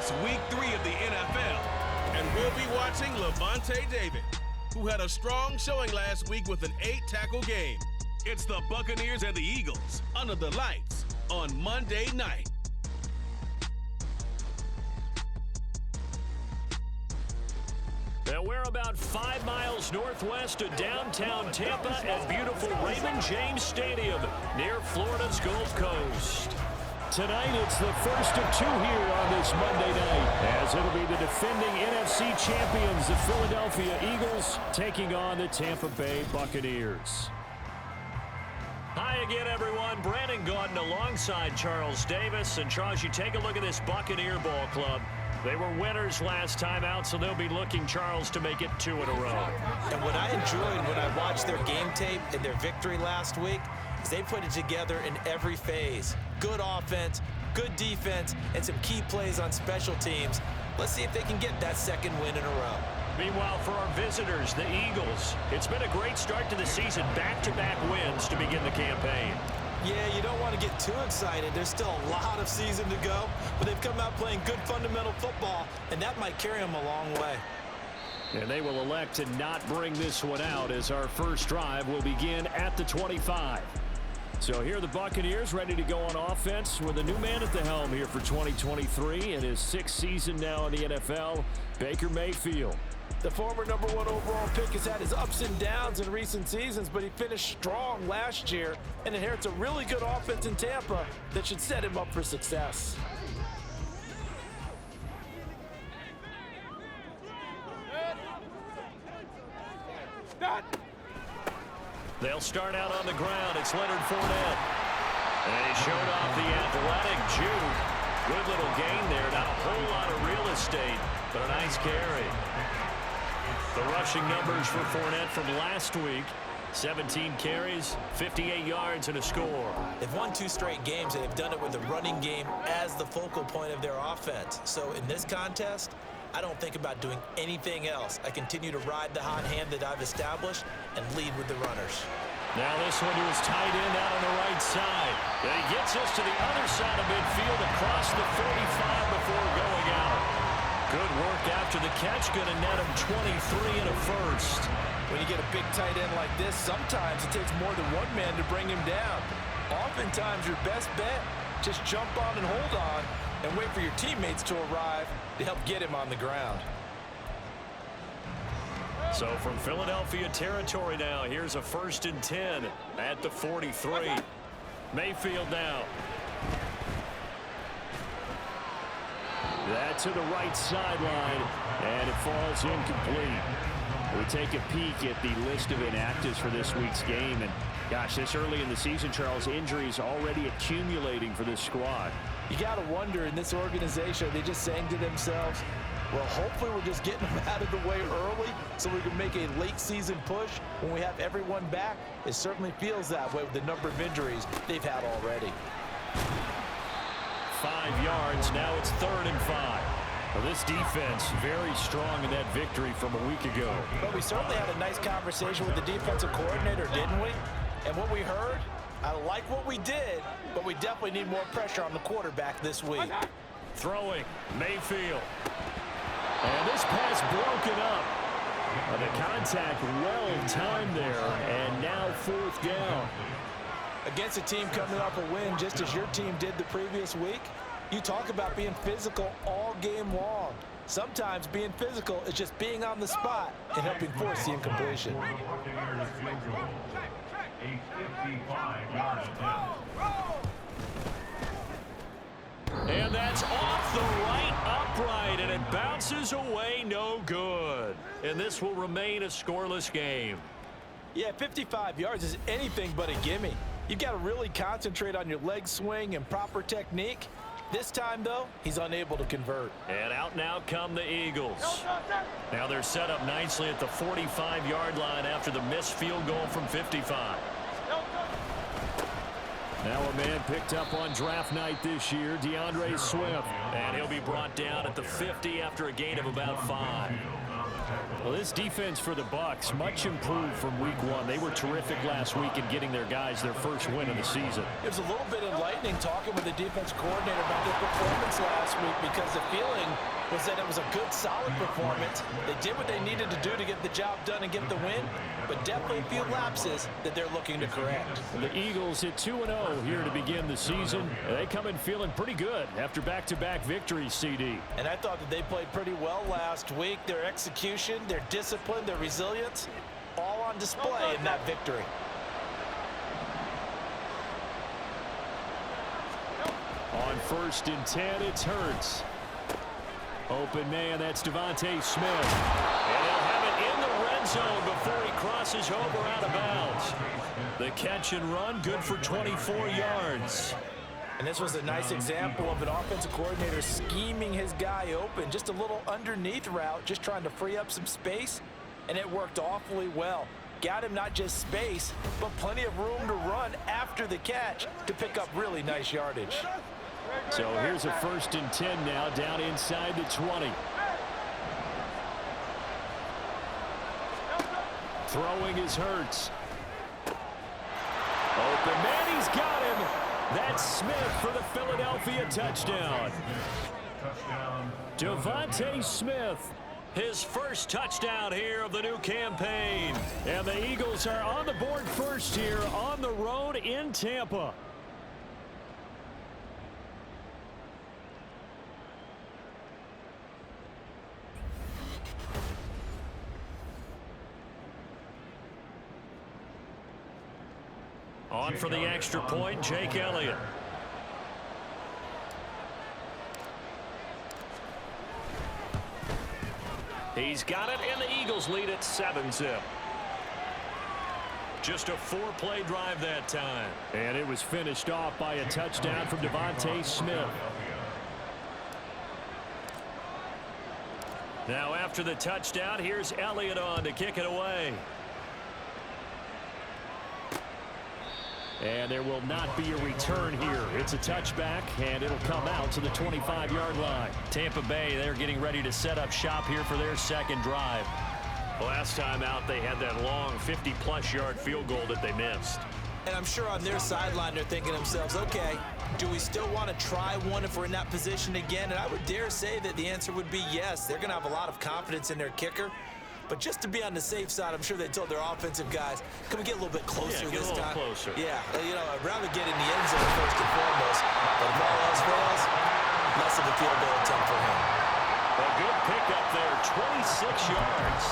It's week 3 of the NFL. And we'll be watching Levante David, who had a strong showing last week with an 8-tackle game. It's the Buccaneers and the Eagles under the lights on Monday night. Now we're about 5 miles northwest of downtown Tampa at beautiful Raymond James Stadium near Florida's Gulf Coast. Tonight, it's the first of 2 here on this Monday night, as it'll be the defending NFC champions, the Philadelphia Eagles, taking on the Tampa Bay Buccaneers. Hi again, everyone. Brandon Gaudin alongside Charles Davis. And Charles, you take a look at this Buccaneer ball club. They were winners last time out, so they'll be looking, Charles, to make it 2 in a row. And what I enjoyed when I watched their game tape and their victory last week is they put it together in every phase. Good offense, good defense, and some key plays on special teams. Let's see if they can get that second win in a row. Meanwhile, for our visitors, the Eagles, it's been a great start to the season, back-to-back wins to begin the campaign. Yeah, you don't want to get too excited. There's still a lot of season to go, but they've come out playing good fundamental football, and that might carry them a long way. And they will elect to not bring this one out, as our first drive will begin at the 25. So here are the Buccaneers ready to go on offense with a new man at the helm here for 2023 in his 6th season now in the NFL, Baker Mayfield. The former #1 overall pick has had his ups and downs in recent seasons, but he finished strong last year and inherits a really good offense in Tampa that should set him up for success. They'll start out on the ground. It's Leonard Fournette. And he showed off the athletic juke. Good little gain there. Not a whole lot of real estate, but a nice carry. The rushing numbers for Fournette from last week: 17 carries, 58 yards, and a score. They've won 2 straight games, and they've done it with the running game as the focal point of their offense. So in this contest, I don't think about doing anything else. I continue to ride the hot hand that I've established and lead with the runners. Now this one to his tight end out on the right side. And he gets us to the other side of midfield across the 45 before going out. Good work after the catch. Going to net him 23 and a first. When you get a big tight end like this, sometimes it takes more than one man to bring him down. Oftentimes your best bet, just jump on and hold on and wait for your teammates to arrive to help get him on the ground. So from Philadelphia territory now, here's a 1st and 10 at the 43. Mayfield now. That to the right sideline, and it falls incomplete. We take a peek at the list of inactives for this week's game, and gosh, this early in the season, Charles, injuries already accumulating for this squad. You got to wonder, in this organization, are they just saying to themselves, well, hopefully we're just getting them out of the way early so we can make a late season push when we have everyone back? It certainly feels that way with the number of injuries they've had already. 5 yards, now it's 3rd and 5. Well, this defense very strong in that victory from a week ago. But we certainly had a nice conversation with the defensive coordinator, didn't we? And what we heard, I like what we did, but we definitely need more pressure on the quarterback this week. Throwing, Mayfield. And this pass broken up. The contact well timed there, and now 4th down. Against a team coming off a win just as your team did the previous week, you talk about being physical all game long. Sometimes being physical is just being on the spot and helping force the incompletion. And that's off the right upright, and it bounces away, no good. And this will remain a scoreless game. Yeah, 55 yards is anything but a gimme. You've got to really concentrate on your leg swing and proper technique. This time, though, he's unable to convert. And out now come the Eagles. Now they're set up nicely at the 45-yard line after the missed field goal from 55. Now a man picked up on draft night this year, DeAndre Swift. And he'll be brought down at the 50 after a gain of about 5. Well, this defense for the Bucs, much improved from week one. They were terrific last week in getting their guys their first win of the season. It was a little bit enlightening talking with the defense coordinator about their performance last week, because the feeling was that it was a good, solid performance. They did what they needed to do to get the job done and get the win, but definitely a few lapses that they're looking to correct. The Eagles hit 2-0 here to begin the season. They come in feeling pretty good after back-to-back victories, CD. And I thought that they played pretty well last week. Their execution, their discipline, their resilience, all on display in that victory. On 1st and 10, it's Hurts. Open man, that's Devontae Smith. And he'll have it in the red zone before he crosses over out of bounds. The catch and run, good for 24 yards. And this was a nice example of an offensive coordinator scheming his guy open. Just a little underneath route, just trying to free up some space, and it worked awfully well. Got him not just space, but plenty of room to run after the catch to pick up really nice yardage. So here's a 1st and 10 now, down inside the 20. Throwing is Hurts. Open man, he's got him. That's Smith for the Philadelphia touchdown. Devontae Smith, his first touchdown here of the new campaign. And the Eagles are on the board first here on the road in Tampa. On for the extra point, Jake Elliott. He's got it, and the Eagles lead at 7-zip. Just a 4-play drive that time. And it was finished off by a touchdown from Devontae Smith. Now after the touchdown, here's Elliott on to kick it away. And there will not be a return here. It's a touchback, and it'll come out to the 25-yard line. Tampa Bay, they're getting ready to set up shop here for their second drive. Last time out, they had that long 50-plus yard field goal that they missed. And I'm sure on their sideline, they're thinking to themselves, okay, do we still want to try one if we're in that position again? And I would dare say that the answer would be yes. They're going to have a lot of confidence in their kicker. But just to be on the safe side, I'm sure they told their offensive guys, can we get a little bit closer this time? Closer. Yeah, you know, I'd rather get in the end zone first and foremost. But if all else fails, less of a field goal attempt for him. A good pickup there, 26 yards.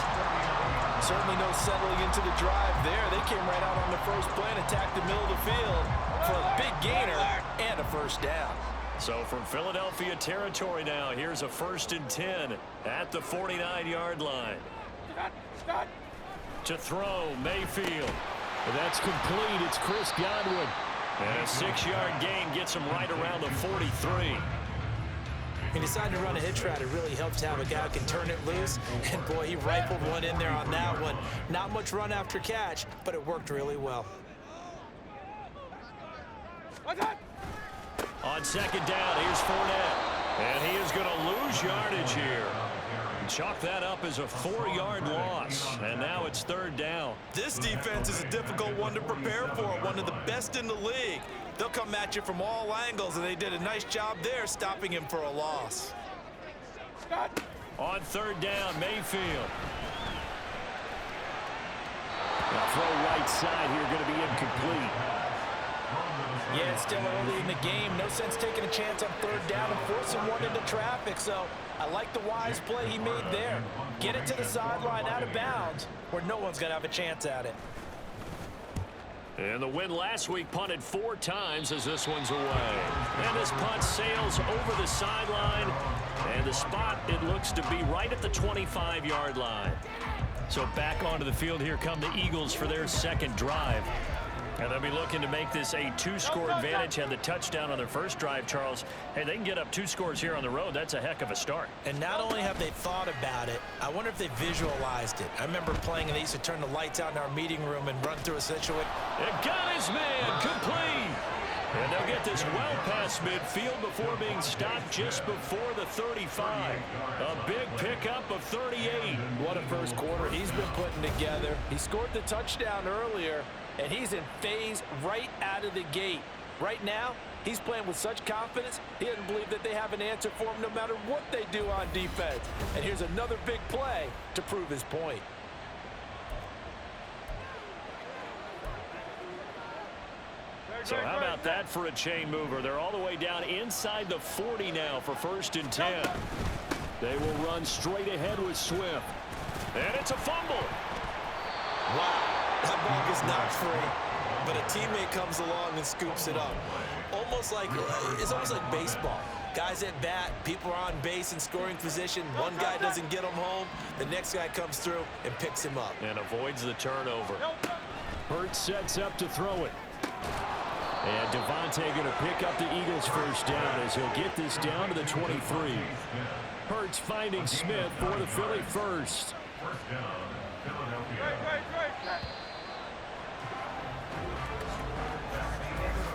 Certainly no settling into the drive there. They came right out on the first play and attacked the middle of the field for a big gainer and a first down. So from Philadelphia territory now, here's a 1st and 10 at the 49-yard line. To throw, Mayfield. That's complete. It's Chris Godwin. And a 6-yard gain gets him right around the 43. He decided to run a hitch route. It really helps to have a guy who can turn it loose. And, boy, he rifled one in there on that one. Not much run after catch, but it worked really well. On 2nd down, here's Fournette. And he is going to lose yardage here. Chalk that up as a 4-yard loss, and now it's 3rd down. This defense is a difficult one to prepare for, one of the best in the league. They'll come at you from all angles, and they did a nice job there stopping him for a loss. On 3rd down, Mayfield. The throw right side here going to be incomplete. Yeah, it's still early in the game. No sense taking a chance on 3rd down and forcing one into traffic. So I like the wise play he made there. Get it to the sideline out of bounds where no one's going to have a chance at it. And the win last week punted 4 times as this one's away. And this punt sails over the sideline. And the spot, it looks to be right at the 25-yard line. So back onto the field, here come the Eagles for their second drive. And they'll be looking to make this a 2-score advantage. Had the touchdown on their first drive, Charles. Hey, they can get up 2 scores here on the road. That's a heck of a start. And not only have they thought about it, I wonder if they visualized it. I remember playing, and they used to turn the lights out in our meeting room and run through a situation. It got his man complete. And they'll get this well past midfield before being stopped just before the 35. A big pickup of 38. What a first quarter he's been putting together. He scored the touchdown earlier, and he's in phase right out of the gate. Right now, he's playing with such confidence, he doesn't believe that they have an answer for him no matter what they do on defense. And here's another big play to prove his point. So how about that for a chain mover? They're all the way down inside the 40 now for 1st and 10. They will run straight ahead with Swift. And it's a fumble. Wow, that ball gets knocked free, but a teammate comes along and scoops it up. It's almost like baseball. Guys at bat, people are on base in scoring position. One guy doesn't get him home. The next guy comes through and picks him up. And avoids the turnover. Hurts sets up to throw it. And Devontae going to pick up the Eagles' first down as he'll get this down to the 23. Hurts finding Smith for the Philly first.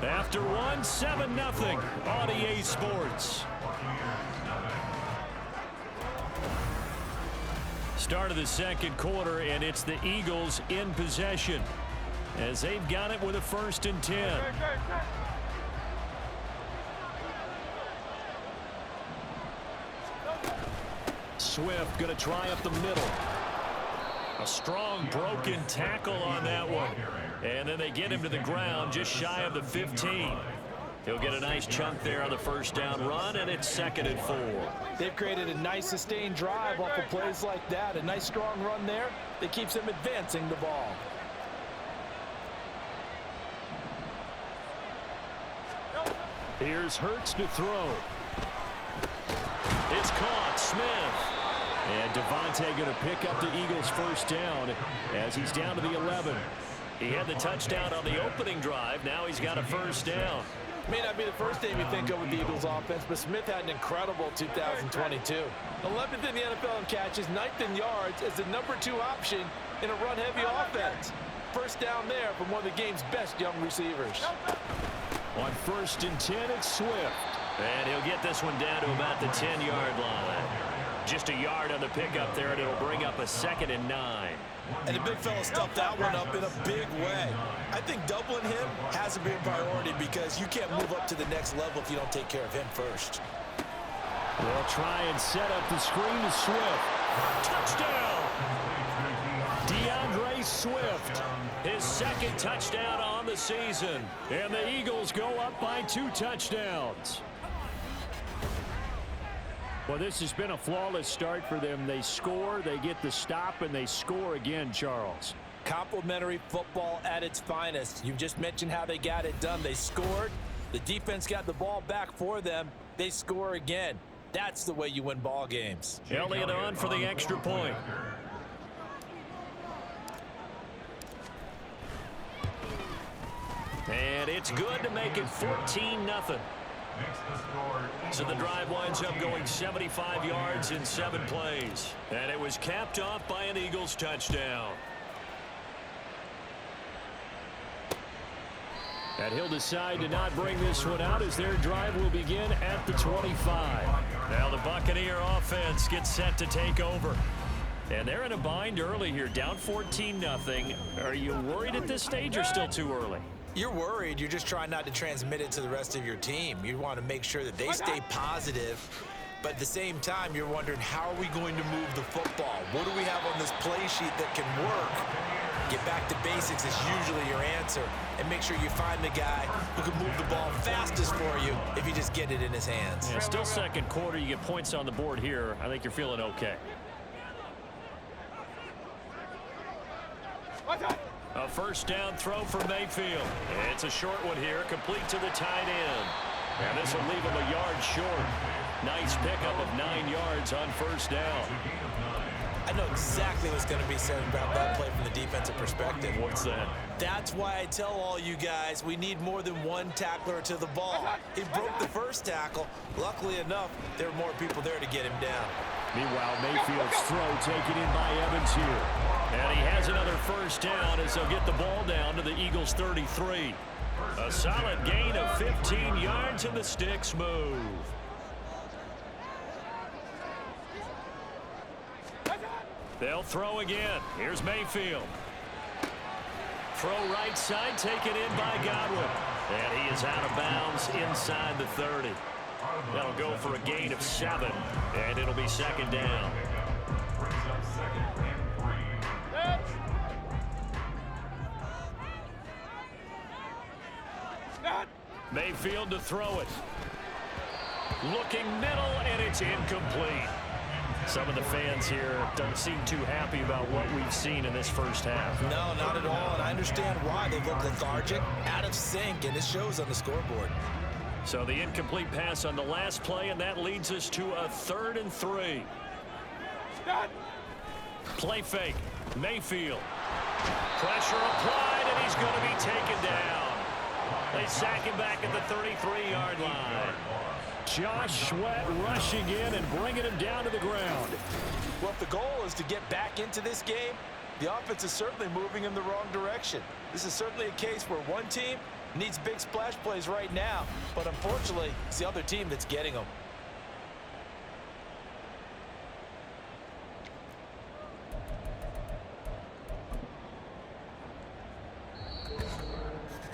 After one, 7-0 on EA Sports. Start of the second quarter, and it's the Eagles in possession as they've got it with a 1st and 10. Swift going to try up the middle. A strong broken tackle on that one. And then they get him to the ground just shy of the 15. He'll get a nice chunk there on the first down run, and it's 2nd and 4. They've created a nice sustained drive off of plays like that. A nice strong run there that keeps them advancing the ball. Here's Hurts to throw. It's caught. Smith. And Devontae going to pick up the Eagles' first down as he's down to the 11. He had the touchdown on the opening drive. Now he's got a first down. May not be the first name you think of with the Eagles offense, but Smith had an incredible 2022. 11th in the NFL in catches, 9th in yards as the number 2 option in a run-heavy offense. First down there from one of the game's best young receivers. On 1st and 10, it's Swift. And he'll get this one down to about the 10-yard line. Just a yard on the pickup there, and it'll bring up a 2nd and 9. And the big fella stuffed that one up in a big way. I think doubling him has to be a priority because you can't move up to the next level if you don't take care of him first. They'll try and set up the screen to Swift. Touchdown! DeAndre Swift, his 2nd touchdown on the season. And the Eagles go up by 2 touchdowns. Well, this has been a flawless start for them. They score, they get the stop, and they score again, Charles. Complimentary football at its finest. You've just mentioned how they got it done. They scored. The defense got the ball back for them. They score again. That's the way you win ball games. Elliott on for the extra point. And it's good to make it 14-0. So the drive winds up going 75 yards in 7 plays. And it was capped off by an Eagles touchdown. And he'll decide to not bring this one out as their drive will begin at the 25. Now the Buccaneer offense gets set to take over. And they're in a bind early here, down 14-0. Are you worried at this stage or still too early? You're worried. You're just trying not to transmit it to the rest of your team. You want to make sure that they stay positive. But at the same time, you're wondering, how are we going to move the football? What do we have on this play sheet that can work? Get back to basics is usually your answer. And make sure you find the guy who can move the ball fastest for you if you just get it in his hands. Yeah, still second quarter. You get points on the board here. I think you're feeling okay. A first down throw for Mayfield. It's a short one here, complete to the tight end. And this will leave him a yard short. Nice pickup of 9 yards on first down. I know exactly what's going to be said about that play from the defensive perspective. What's that? That's why I tell all you guys we need more than one tackler to the ball. He broke the first tackle. Luckily enough, there were more people there to get him down. Meanwhile, Mayfield's throw taken in by Evans here. And he has another first down as they'll get the ball down to the Eagles' 33. A solid gain of 15 yards and the sticks move. They'll throw again. Here's Mayfield. Throw right side, taken in by Godwin. And he is out of bounds inside the 30. That'll go for a gain of 7, and it'll be second down. Mayfield to throw it. Looking middle, and it's incomplete. Some of the fans here don't seem too happy about what we've seen in this first half. No, not at all, and I understand why. They look lethargic, out of sync, and it shows on the scoreboard. So the incomplete pass on the last play, and that leads us to a 3rd and 3. Play fake. Mayfield. Pressure applied, and he's going to be taken down. They sack him back at the 33-yard line. Josh Sweat rushing in and bringing him down to the ground. Well, if the goal is to get back into this game, the offense is certainly moving in the wrong direction. This is certainly a case where one team needs big splash plays right now, but unfortunately, it's the other team that's getting them.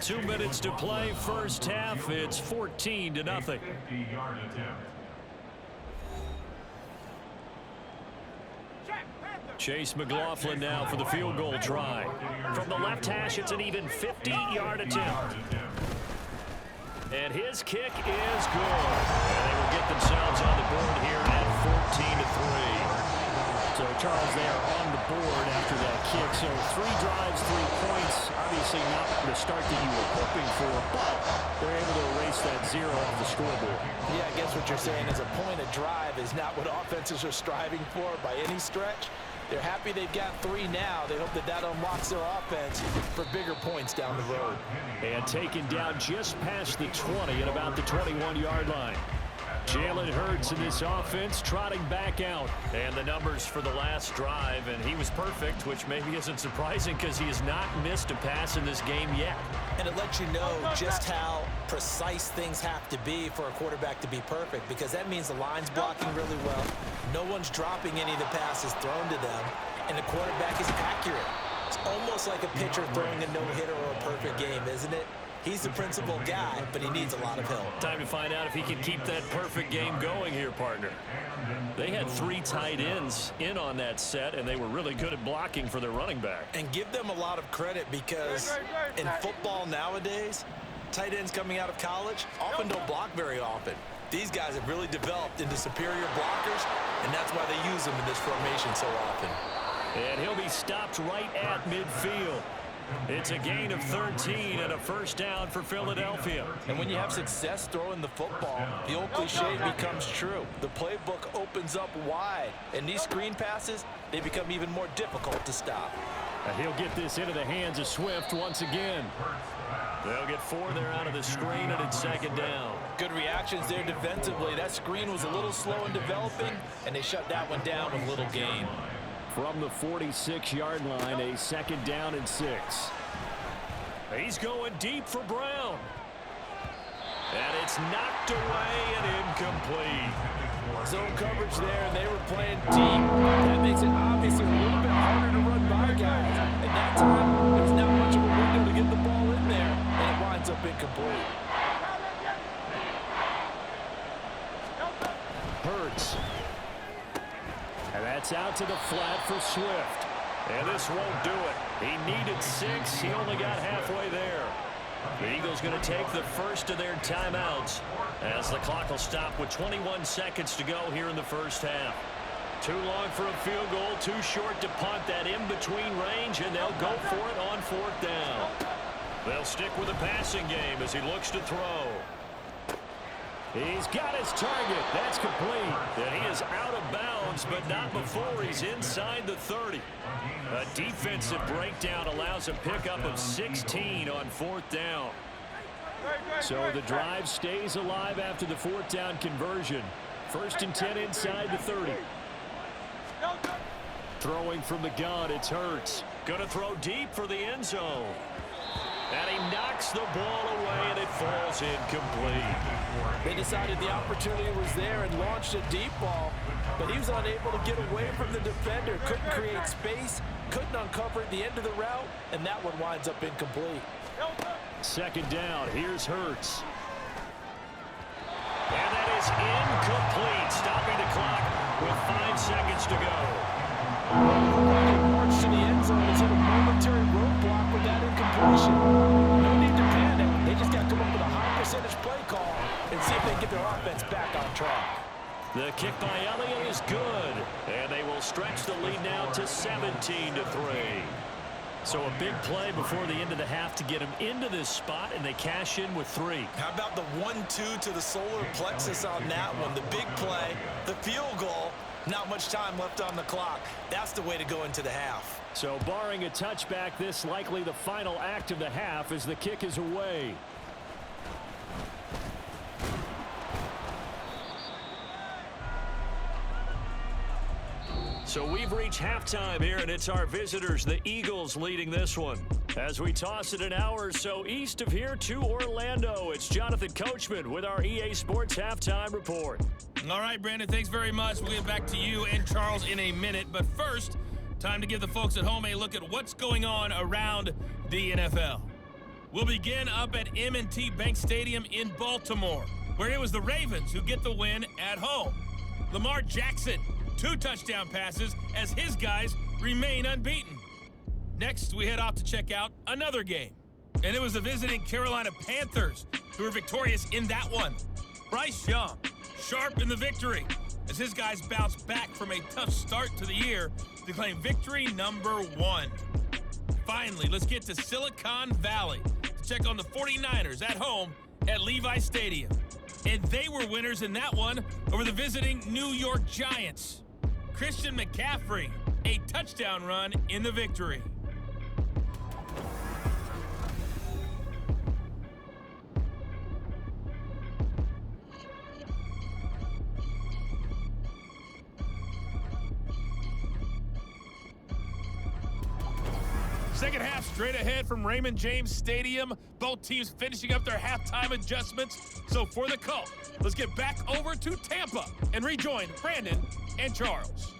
Two minutes to play, first half. It's 14-0. Chase McLaughlin now for the field goal try. From the left hash, it's an even 50-yard attempt. And his kick is good. And they will get themselves on the board here at 14-3. So, Charles, they are on the board after that kick. So 3 drives, 3 points. Obviously not the start that you were hoping for, but they're able to erase that 0 off the scoreboard. Yeah, I guess what you're saying is a point of drive is not what offenses are striving for by any stretch. They're happy they've got 3 now. They hope that that unlocks their offense for bigger points down the road. And taken down just past the 20 at about the 21-yard line. Jalen Hurts in this offense trotting back out. And the numbers for the last drive, and he was perfect, which maybe isn't surprising because he has not missed a pass in this game yet. And it lets you know just how precise things have to be for a quarterback to be perfect, because that means the line's blocking really well. No one's dropping any of the passes thrown to them, and the quarterback is accurate. It's almost like a pitcher throwing a no-hitter or a perfect game, isn't it? He's the principal guy, but he needs a lot of help. Time to find out if he can keep that perfect game going here, partner. They had 3 tight ends in on that set, and they were really good at blocking for their running back. And give them a lot of credit, because in football nowadays, tight ends coming out of college often don't block very often. These guys have really developed into superior blockers, and that's why they use them in this formation so often. And he'll be stopped right at midfield. It's a gain of 13 and a first down for Philadelphia. And when you have success throwing the football, the old cliche becomes true. The playbook opens up wide, and these screen passes, they become even more difficult to stop. And he'll get this into the hands of Swift once again. They'll get 4 there out of the screen, and it's second down. Good reactions there defensively. That screen was a little slow in developing, and they shut that one down with little gain. From the 46-yard line, a second down and 6. He's going deep for Brown. And it's knocked away and incomplete. Zone coverage there, and they were playing deep. That makes it obviously a little bit harder to run by guys. At that time, there's not much of a window to get the ball in there, and it winds up incomplete. Hurts. And that's out to the flat for Swift. And this won't do it. He needed 6. He only got halfway there. The Eagles going to take the first of their timeouts as the clock will stop with 21 seconds to go here in the first half. Too long for a field goal, too short to punt that in-between range, and they'll go for it on 4th down. They'll stick with the passing game as he looks to throw. He's got his target. That's complete. And he is out of bounds, but not before he's inside the 30. A defensive breakdown allows a pickup of 16 on 4th down. So the drive stays alive after the 4th down conversion. 1st and 10 inside the 30. Throwing from the gun, it's Hurts. Going to throw deep for the end zone. And he knocks the ball away, and it falls incomplete. They decided the opportunity was there and launched a deep ball, but he was unable to get away from the defender, couldn't create space, couldn't uncover the end of the route, and that one winds up incomplete. Second down, here's Hurts. And that is incomplete, stopping the clock with 5 seconds to go. March to the end zone is hit a momentary roadblock with that incompletion. No need to panic. They just got to come up with a high percentage play call and see if they can get their offense back on track. The kick by Elliott is good, and they will stretch the lead now to 17-3. So a big play before the end of the half to get them into this spot, and they cash in with 3. How about the 1-2 to the solar plexus on that one? The big play, the field goal, not much time left on the clock. That's the way to go into the half. So barring a touchback, this likely the final act of the half as the kick is away. So we've reached halftime here, and it's our visitors, the Eagles, leading this one. As we toss it an hour or so east of here to Orlando, it's Jonathan Coachman with our EA Sports Halftime Report. All right, Brandon, thanks very much. We'll get back to you and Charles in a minute. But first, time to give the folks at home a look at what's going on around the NFL. We'll begin up at M&T Bank Stadium in Baltimore, where it was the Ravens who get the win at home. Lamar Jackson, 2 touchdown passes as his guys remain unbeaten. Next, we head off to check out another game. And it was the visiting Carolina Panthers who were victorious in that one. Bryce Young, sharp in the victory as his guys bounced back from a tough start to the year to claim victory number 1. Finally, let's get to Silicon Valley to check on the 49ers at home at Levi Stadium. And they were winners in that one over the visiting New York Giants. Christian McCaffrey, a touchdown run in the victory. Second half straight ahead from Raymond James Stadium. Both teams finishing up their halftime adjustments. So for the call, let's get back over to Tampa and rejoin Brandon and Charles.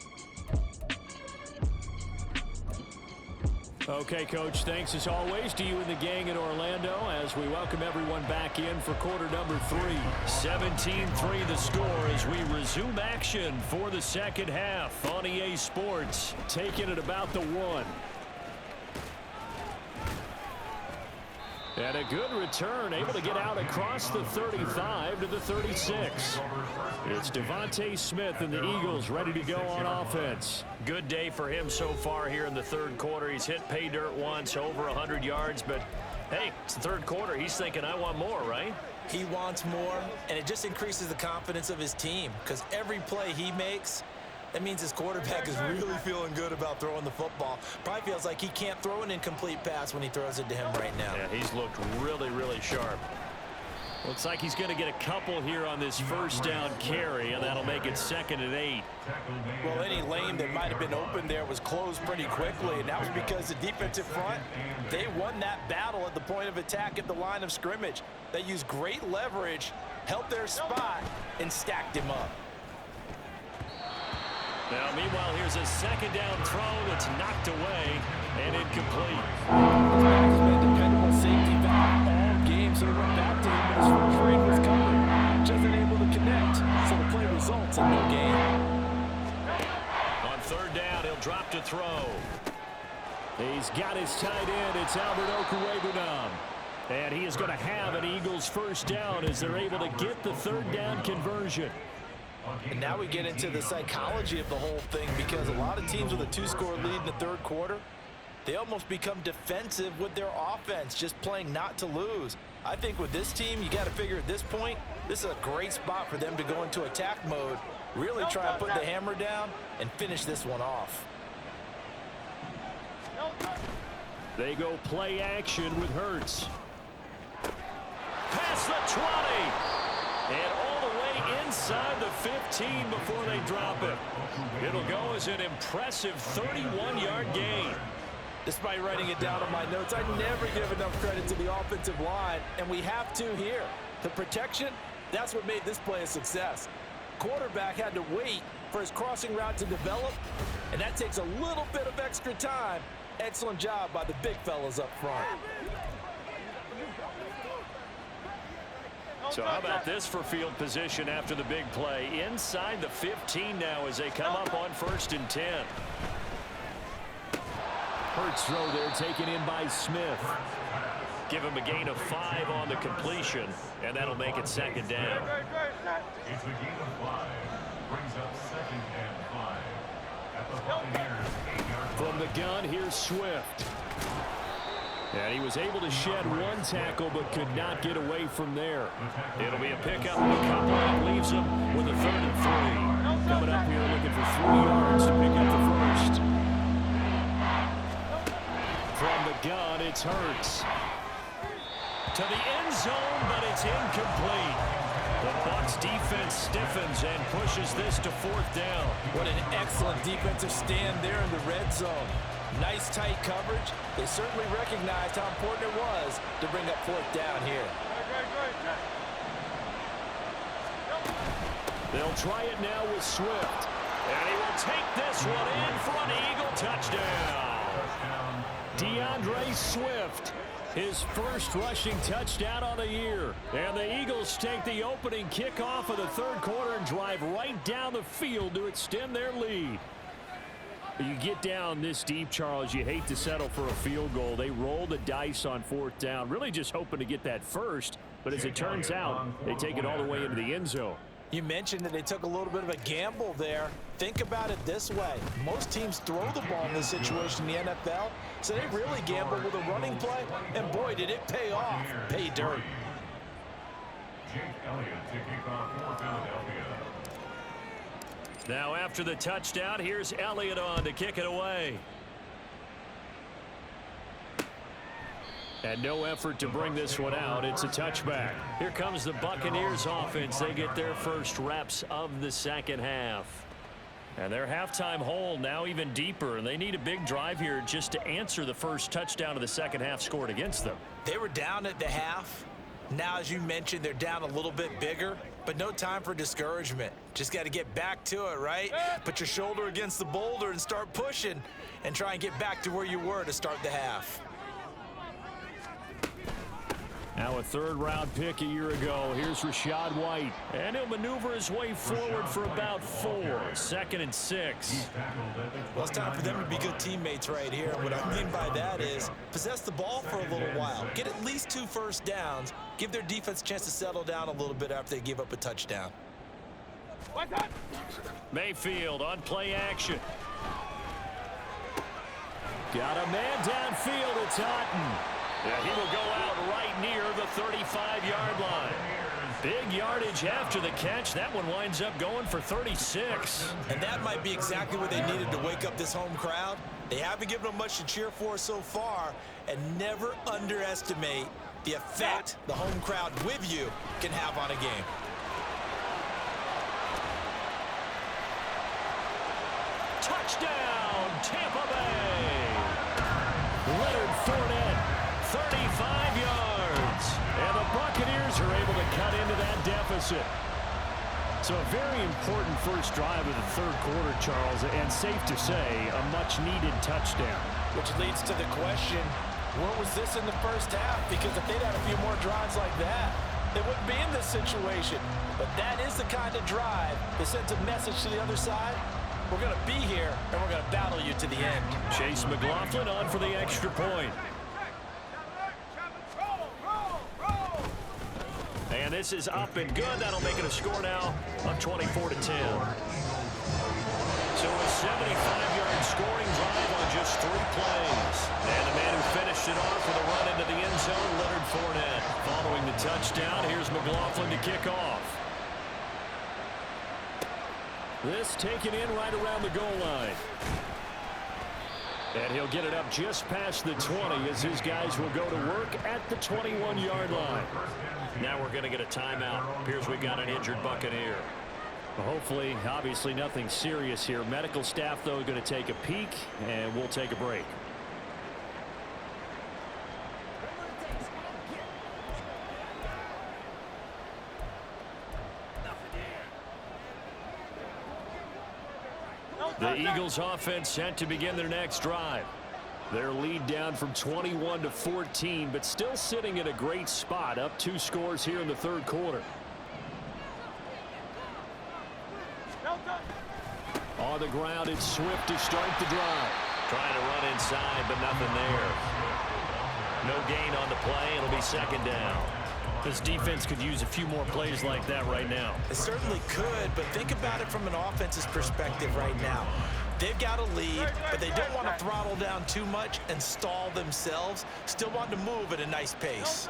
Okay, Coach, thanks as always to you and the gang in Orlando as we welcome everyone back in for quarter number 3. 17-3 the score as we resume action for the second half on EA Sports, taking it about the 1. And a good return, able to get out across the 35 to the 36. It's Devontae Smith and the Eagles ready to go on offense. Good day for him so far here in the third quarter. He's hit pay dirt once, over 100 yards, but hey, it's the third quarter. He's thinking, I want more, right? He wants more, and it just increases the confidence of his team because every play he makes, that means his quarterback is really feeling good about throwing the football. Probably feels like he can't throw an incomplete pass when he throws it to him right now. Yeah, he's looked really, really sharp. Looks like he's going to get a couple here on this first down carry, and that'll make it 2nd and 8. Well, any lane that might have been open there was closed pretty quickly, and that was because the defensive front, they won that battle at the point of attack at the line of scrimmage. They used great leverage, held their spot, and stacked him up. Now, meanwhile, here's a second down throw that's knocked away and incomplete. He's been a dependable safety valve all game, so he went back to him, but his first read was covered. Just unable to connect, so the play results in no gain. On third down, he'll drop to throw. He's got his tight end. It's Albert Okwuegbunam. And he is going to have an Eagles first down as they're able to get the third down conversion. And now we get into the psychology of the whole thing because a lot of teams with a 2-score lead in the third quarter, they almost become defensive with their offense, just playing not to lose. I think with this team, you got to figure at this point, this is a great spot for them to go into attack mode, really try and put the hammer down and finish this one off. They go play action with Hurts. Past the 20. And all the way inside the 15 before they drop it. It'll go as an impressive 31-yard gain. Despite writing it down on my notes, I never give enough credit to the offensive line, and we have to here. The protection, that's what made this play a success. Quarterback had to wait for his crossing route to develop, and that takes a little bit of extra time. Excellent job by the big fellas up front. So how about this for field position after the big play? Inside the 15 now as they come up on 1st and 10. Hurts throw there taken in by Smith. Give him a gain of 5 on the completion, and that'll make it 2nd down. It's a gain of 5. Brings up 2nd and 5. At the Buccaneers 8-yard line. From the gun, here's Swift. And he was able to shed 1 tackle, but could not get away from there. It'll be a pickup of a couple that leaves him with a 3rd and 3. Coming up here looking for 3 yards to pick up the first. From the gun, it's Hurts. To the end zone, but it's incomplete. The Bucs defense stiffens and pushes this to 4th down. What an excellent defensive stand there in the red zone. Nice tight coverage. They certainly recognized how important it was to bring up 4th down here. They'll try it now with Swift. And he will take this one in for an Eagle touchdown. DeAndre Swift, his first rushing touchdown on the year. And the Eagles take the opening kickoff of the 3rd quarter and drive right down the field to extend their lead. You get down this deep, Charles, you hate to settle for a field goal. They roll the dice on 4th down, really just hoping to get that first. But as it turns out, they take it all the way into the end zone. You mentioned that they took a little bit of a gamble there. Think about it this way. Most teams throw the ball in this situation in the NFL, so they really gamble with a running play, and boy, did it pay off. Pay dirt. Jake Elliott to kick off for Philadelphia. Now after the touchdown, here's Elliott on to kick it away. And no effort to bring this one out. It's a touchback. Here comes the Buccaneers offense. They get their first reps of the 2nd half. And their halftime hole now even deeper. And they need a big drive here just to answer the first touchdown of the 2nd half scored against them. They were down at the half. Now, as you mentioned, they're down a little bit bigger, but no time for discouragement. Just got to get back to it, right? Put your shoulder against the boulder and start pushing and try and get back to where you were to start the half. Now a 3rd-round pick a year ago. Here's Rachaad White. And he'll maneuver his way forward for about 4. 2nd and 6. Well, it's time for them to be good teammates right here. And what I mean by that is possess the ball for a little while. Get at least 2 first downs. Give their defense a chance to settle down a little bit after they give up a touchdown. Mayfield on play action. Got a man downfield. It's Otten. Yeah, he will go out right near the 35-yard line. Big yardage after the catch. That one winds up going for 36. And that might be exactly what they needed to wake up this home crowd. They haven't given them much to cheer for so far, and never underestimate the effect the home crowd with you can have on a game. Touchdown, Tampa Bay. Leonard Fournette, 35 yards. And the Buccaneers are able to cut into that deficit. So a very important first drive of the 3rd quarter, Charles, and safe to say, a much-needed touchdown. Which leads to the question, where was this in the first half? Because if they'd had a few more drives like that, they wouldn't be in this situation. But that is the kind of drive that sends a message to the other side. We're going to be here, and we're going to battle you to the end. Chase McLaughlin on for the extra point. And this is up and good. That'll make it a score now of 24-10. So a 75-yard scoring drive on just 3 plays. And the man who finished it off with a run into the end zone, Leonard Fournette. Following the touchdown, here's McLaughlin to kick off. This taken in right around the goal line. And he'll get it up just past the 20 as his guys will go to work at the 21-yard line. Now we're going to get a timeout. Appears we've got an injured Buccaneer. Well, hopefully, obviously nothing serious here. Medical staff, though, going to take a peek, and we'll take a break. The Eagles offense set to begin their next drive. Their lead down from 21 to 14, but still sitting at a great spot, up 2 scores here in the third quarter. On the ground, it's Swift to start the drive. Trying to run inside, but nothing there. No gain on the play. It'll be second down. This defense could use a few more plays like that right now. It certainly could, but think about it from an offense's perspective right now. They've got a lead, but they don't want to throttle down too much and stall themselves. Still want to move at a nice pace.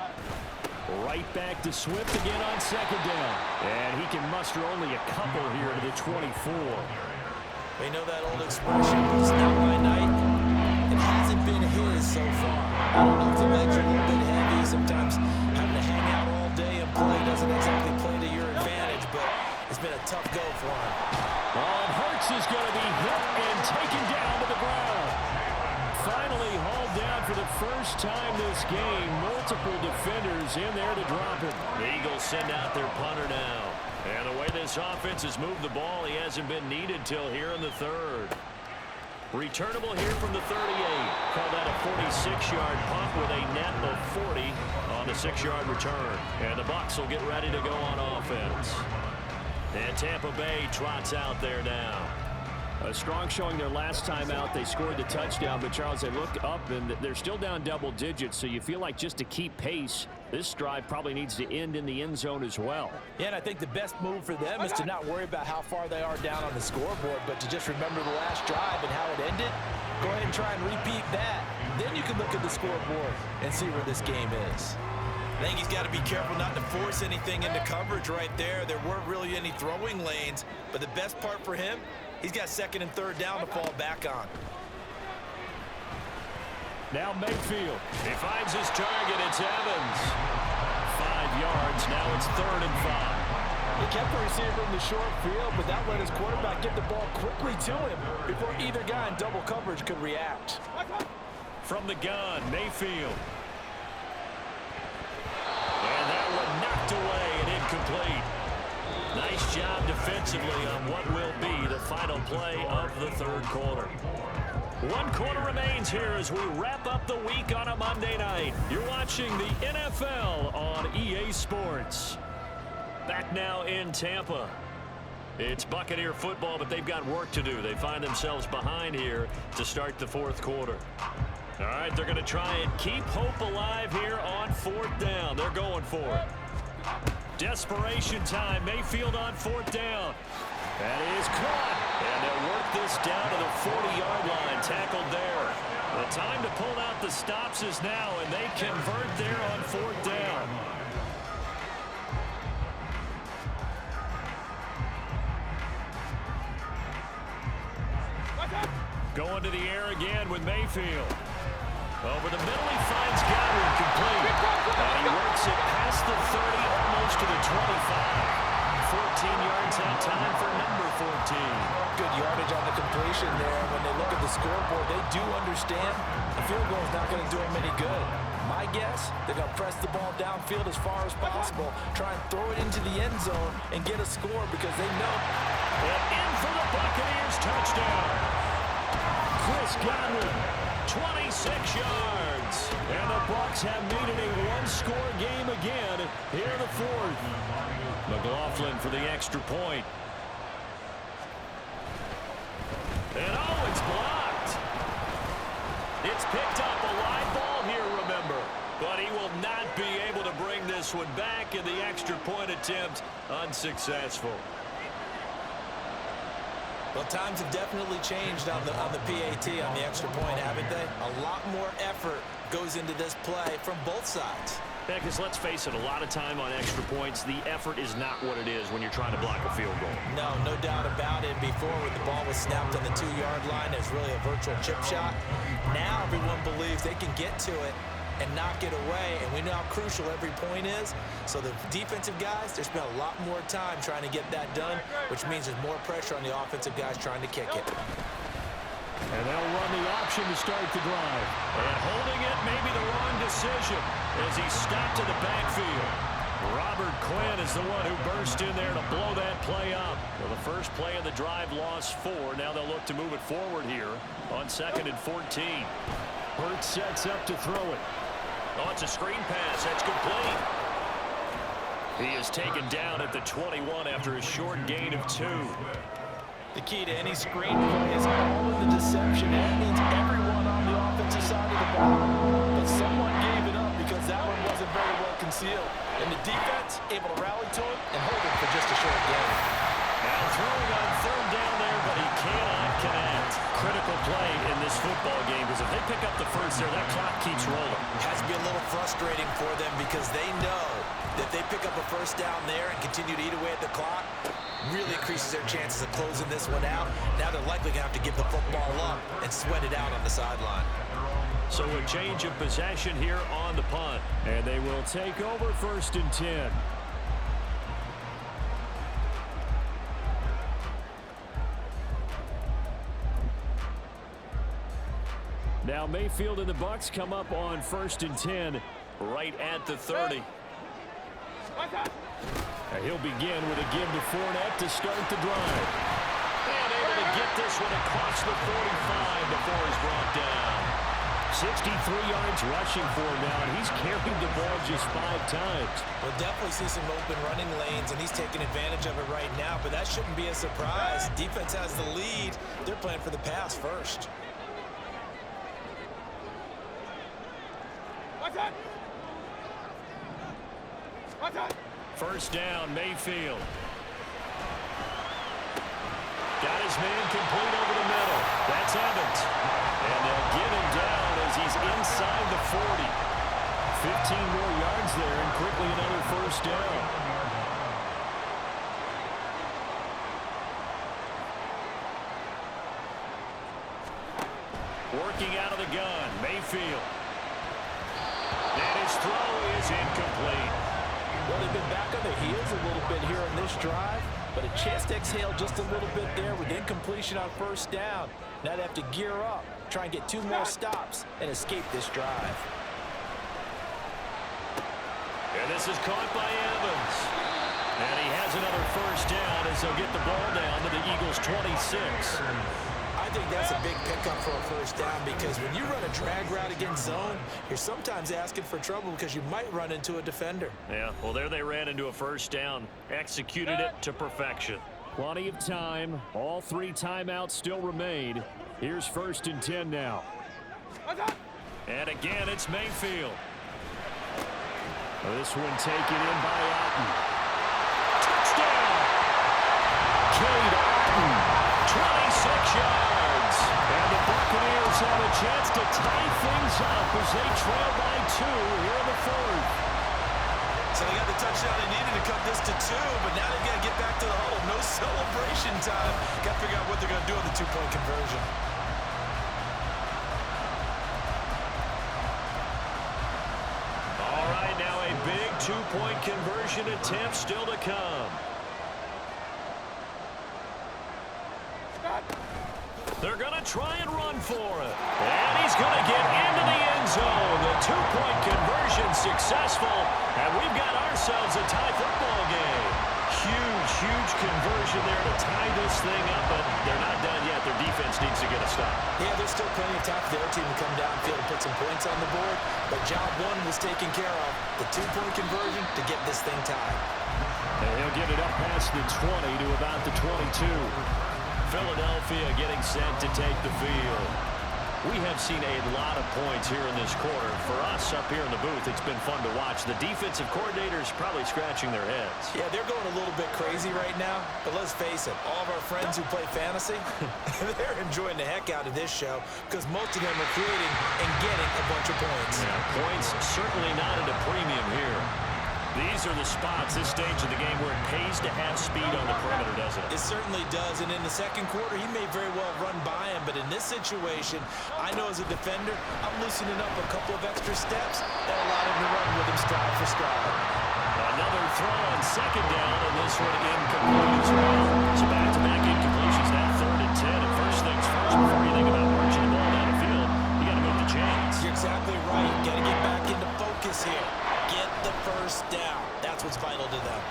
Right back to Swift again on second down. And he can muster only a couple here to the 24. We know that old expression, it's not my night. It hasn't been his so far. I don't know if the legs are a little bit heavy. Sometimes having to hang out all day and play doesn't exactly play to your advantage, but it's been a tough go for him. And Hurts is going to be hit and taken down to the ground. Finally hauled down for the first time this game. Multiple defenders in there to drop him. The Eagles send out their punter now. And the way this offense has moved the ball, he hasn't been needed till here in the third. Returnable here from the 38. Call that a 46-yard punt with a net of 40 on the 6-yard return. And the Bucs will get ready to go on offense. And Tampa Bay trots out there now. A strong showing their last time out. They scored the touchdown, but Charles, they look up and they're still down double digits, so you feel like just to keep pace, this drive probably needs to end in the end zone as well. Yeah, and I think the best move for them is to not worry about how far they are down on the scoreboard, but to just remember the last drive and how it ended. Go ahead and try and repeat that. Then you can look at the scoreboard and see where this game is. I think he's got to be careful not to force anything into coverage right there. There weren't really any throwing lanes, but the best part for him, he's got second and third down to fall back on. Now Mayfield. He finds his target. It's Evans. 5 yards. Now it's 3rd and 5. He kept the receiver in the short field, but that let his quarterback get the ball quickly to him before either guy in double coverage could react. From the gun, Mayfield. And that one knocked away and incomplete. Nice job defensively on what will be the final play of the third quarter. 1 quarter remains here as we wrap up the week on a Monday night. You're watching the NFL on EA Sports. Back now in Tampa. It's Buccaneer football, but they've got work to do. They find themselves behind here to start the fourth quarter. All right, they're going to try and keep hope alive here on 4th down. They're going for it. Desperation time. Mayfield on 4th down. That is caught. And they'll work this down to the 40-yard line. Tackled there. The time to pull out the stops is now, and they convert there on 4th down. Going to the air again with Mayfield. Over the middle, he finds Godwin complete. And he works it past the 30, almost to the 25. 14 yards that time for number 14. Good yardage on the completion there. When they look at the scoreboard, they do understand the field goal is not going to do them any good. My guess, they're going to press the ball downfield as far as possible, try and throw it into the end zone and get a score because they know. And in for the Buccaneers touchdown. Chris Godwin, 26 yards. And the Bucs have made it a 1-score game again here in the 4th. McLaughlin for the extra point. And oh, it's blocked. It's picked up a live ball here, remember. But he will not be able to bring this one back, and the extra point attempt unsuccessful. Well, times have definitely changed on the PAT, on the extra point, haven't they? A lot more effort goes into this play from both sides. Yeah, because let's face it, a lot of time on extra points, the effort is not what it is when you're trying to block a field goal. No doubt about it. Before, when the ball was snapped on the 2-yard line, it was really a virtual chip shot. Now everyone believes they can get to it and knock it away, and we know how crucial every point is. So the defensive guys, they spent a lot more time trying to get that done, which means there's more pressure on the offensive guys trying to kick it. And they'll run the option to start the drive. And holding it may be the wrong decision as he's stopped in the backfield. Robert Quinn is the one who burst in there to blow that play up. Well, the first play of the drive lost 4. Now they'll look to move it forward here on 2nd and 14. Hurts sets up to throw it. Oh, it's a screen pass. That's complete. He is taken down at the 21 after a short gain of 2. The key to any screen play is all in the deception. That means everyone on the offensive side of the ball. But someone gave it up because that one wasn't very well concealed. And the defense able to rally to it and hold it for just a short game. Now throwing on 3rd down there, but he cannot connect. Critical play in this football game because if they pick up the first there, that clock keeps rolling. It has to be a little frustrating for them because they know that if they pick up a first down there and continue to eat away at the clock, really increases their chances of closing this one out. Now they're likely going to have to give the football up and sweat it out on the sideline. So a change of possession here on the punt. And they will take over 1st and 10. Now Mayfield and the Bucs come up on 1st and 10 right at the 30. And he'll begin with a give to Fournette to start the drive. And able to get this one across the 45 before he's brought down. 63 yards rushing for him now, and he's carried the ball just 5 times. We'll definitely see some open running lanes, and he's taking advantage of it right now, but that shouldn't be a surprise. Defense has the lead. They're playing for the pass first. First down, Mayfield. Got his man complete over the middle. That's Evans. And they'll get him down as he's inside the 40. 15 more yards there and quickly another first down. Working out of the gun, Mayfield. And his throw is incomplete. Well, they've been back on their heels a little bit here on this drive, but a chance to exhale just a little bit there with incompletion on 1st down. Now they have to gear up, try and get 2 more stops, and escape this drive. And this is caught by Evans. And he has another first down as they'll get the ball down to the Eagles' 26. I think that's a big pickup for a first down because when you run a drag route against zone, you're sometimes asking for trouble because you might run into a defender. Yeah, well, there they ran into a first down. Executed it to perfection. Plenty of time. All 3 timeouts still remain. Here's 1st and 10 now. And again, it's Mayfield. This one taken in by Otten. Touchdown! Cade Otten. 26 yards. And the Buccaneers have a chance to tie things up as they trail by 2 here in the 4th. So they got the touchdown they needed to cut this to 2, but now they've got to get back to the huddle. No celebration time. Got to figure out what they're going to do on the 2-point conversion. All right, now a big 2-point conversion attempt still to come. They're going to try and run for it. And he's going to get into the end zone. The 2-point conversion successful. And we've got ourselves a tie football game. Huge conversion there to tie this thing up, but they're not done yet. Their defense needs to get a stop. Yeah, there's still plenty of time for their team to come downfield and put some points on the board, but job 1 was taken care of. The 2-point conversion to get this thing tied. And he'll get it up past the 20 to about the 22. Philadelphia getting set to take the field. We have seen a lot of points here in this quarter. For us up here in the booth, it's been fun to watch. The defensive coordinators probably scratching their heads. Yeah, they're going a little bit crazy right now, but let's face it, all of our friends who play fantasy, they're enjoying the heck out of this show because most of them are creating and getting a bunch of points. Yeah, points certainly not at a premium here. These are the spots, this stage of the game, where it pays to have speed on the perimeter, doesn't it? It certainly does, and in the second quarter, he may very well run by him, but in this situation, I know as a defender, I'm loosening up a couple of extra steps that allowed him to run with him stride for stride. Another throw on 2nd down, and this one incomplete as well. So back-to-back incompletions, now 3rd and 10. And first things first, before you think about marching the ball down the field, you got to move the chains. You're exactly right. Got to get back into focus here. Get the first down. That's what's to them.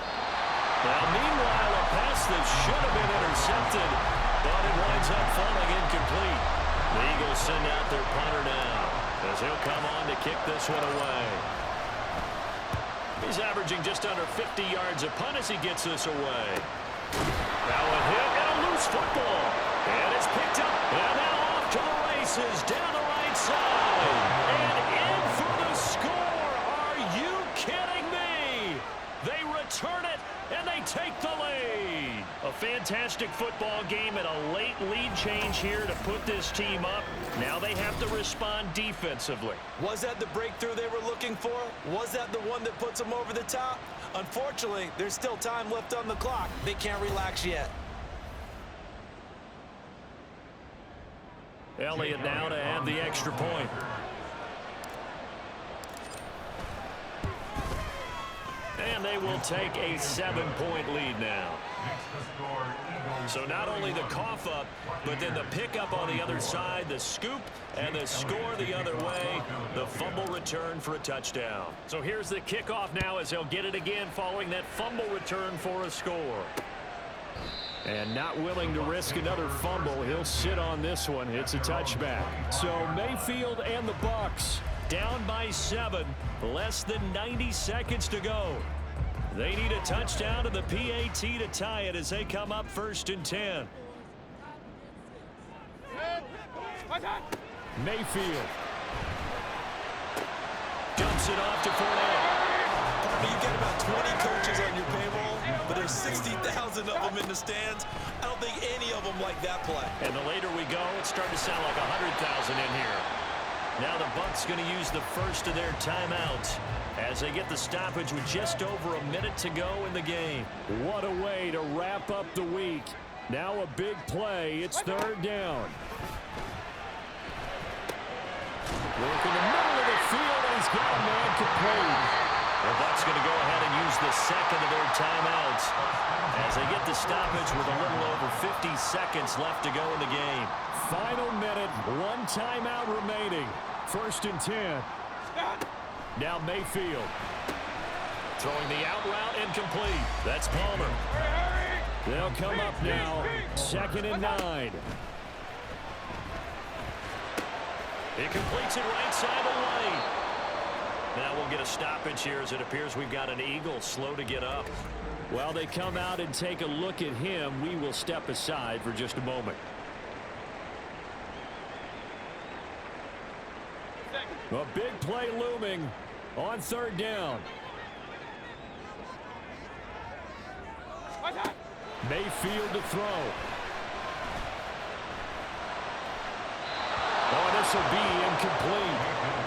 Now, meanwhile, a pass that should have been intercepted, but it winds up falling incomplete. The Eagles send out their punter now, as he'll come on to kick this one away. He's averaging just under 50 yards a punt as he gets this away. Now a hit and a loose football. And it's picked up. And now off to the races down the right side. And in for the score. Are you kidding me? They return it, and they take the lead. A fantastic football game and a late lead change here to put this team up. Now they have to respond defensively. Was that the breakthrough they were looking for? Was that the one that puts them over the top? Unfortunately, there's still time left on the clock. They can't relax yet. Elliott now to add the extra point. And they will take a 7-point lead now. So not only the cough up, but then the pickup on the other side, the scoop, and the score the other way, the fumble return for a touchdown. So here's the kickoff now as they'll get it again following that fumble return for a score. And not willing to risk another fumble, he'll sit on this one. It's a touchback. So Mayfield and the Bucs down by 7, less than 90 seconds to go. They need a touchdown to the PAT to tie it as they come up 1st and 10. Mayfield dumps it off to Fournette. You get about 20 coaches on your payroll, but there's 60,000 of them in the stands. I don't think any of them like that play. And the later we go, it's starting to sound like 100,000 in here. Now the Bucs going to use the first of their timeouts as they get the stoppage with just over a minute to go in the game. What a way to wrap up the week. Now a big play. It's 3rd down. Work in the middle of the field, and he's got a man complete. The Bucs going to go ahead and use the second of their timeouts as they get the stoppage with a little over 50 seconds left to go in the game. Final minute, 1 timeout remaining. 1st and 10. Now Mayfield. Throwing the out route incomplete. That's Palmer. They'll come up now. 2nd and 9. He completes it right side of the lane. Now we'll get a stoppage here as it appears we've got an Eagle slow to get up. While they come out and take a look at him, we will step aside for just a moment. A big play looming on 3rd down. Mayfield to throw. Oh, this will be incomplete.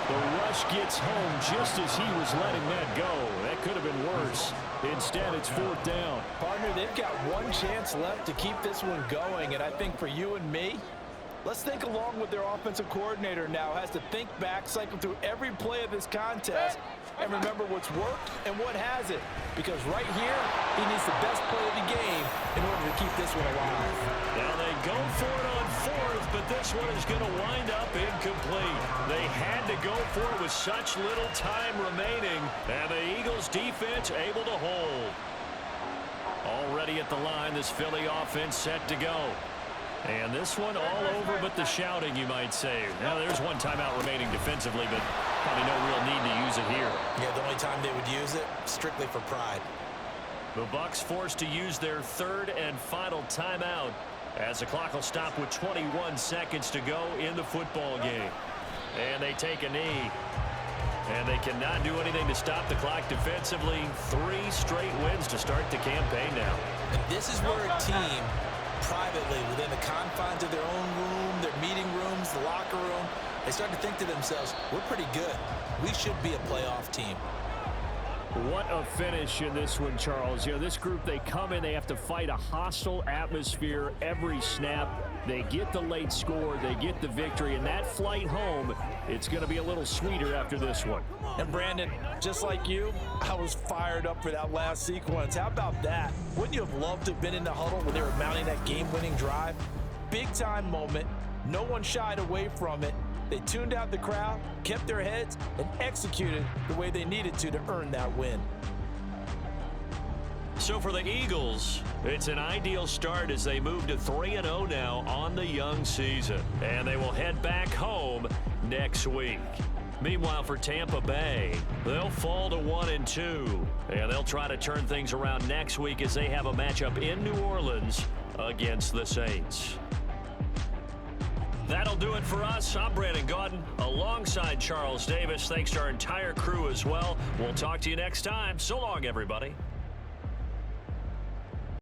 The rush gets home just as he was letting that go. That could have been worse. Instead, it's 4th down. Partner, they've got one chance left to keep this one going, and I think for you and me, let's think along with their offensive coordinator now. Has to think back, cycle through every play of this contest, and remember what's worked and what hasn't. Because right here, he needs the best play of the game in order to keep this one alive. Now they go for it on 4th, but this one is going to wind up incomplete. They had to go for it with such little time remaining, and the Eagles defense able to hold. Already at the line, this Philly offense set to go. And this one all over but the shouting, you might say. Now, there's 1 timeout remaining defensively, but probably no real need to use it here. Yeah, the only time they would use it, strictly for pride. The Bucs forced to use their 3rd and final timeout as the clock will stop with 21 seconds to go in the football game. And they take a knee. And they cannot do anything to stop the clock defensively. 3 straight wins to start the campaign now. And this is where a team privately, within the confines of their own room, their meeting rooms, the locker room, they start to think to themselves, we're pretty good. We should be a playoff team. What a finish in this one, Charles. You know, this group, they come in, they have to fight a hostile atmosphere every snap. They get the late score, they get the victory, and that flight home, it's going to be a little sweeter after this one. And Brandon, just like you, I was fired up for that last sequence. How about that? Wouldn't you have loved to have been in the huddle when they were mounting that game-winning drive? Big-time moment. No one shied away from it. They tuned out the crowd, kept their heads, and executed the way they needed to earn that win. So for the Eagles, it's an ideal start as they move to 3-0 now on the young season. And they will head back home next week. Meanwhile, for Tampa Bay, they'll fall to 1-2. And they'll try to turn things around next week as they have a matchup in New Orleans against the Saints. That'll do it for us. I'm Brandon Gaudin alongside Charles Davis. Thanks to our entire crew as well. We'll talk to you next time. So long, everybody.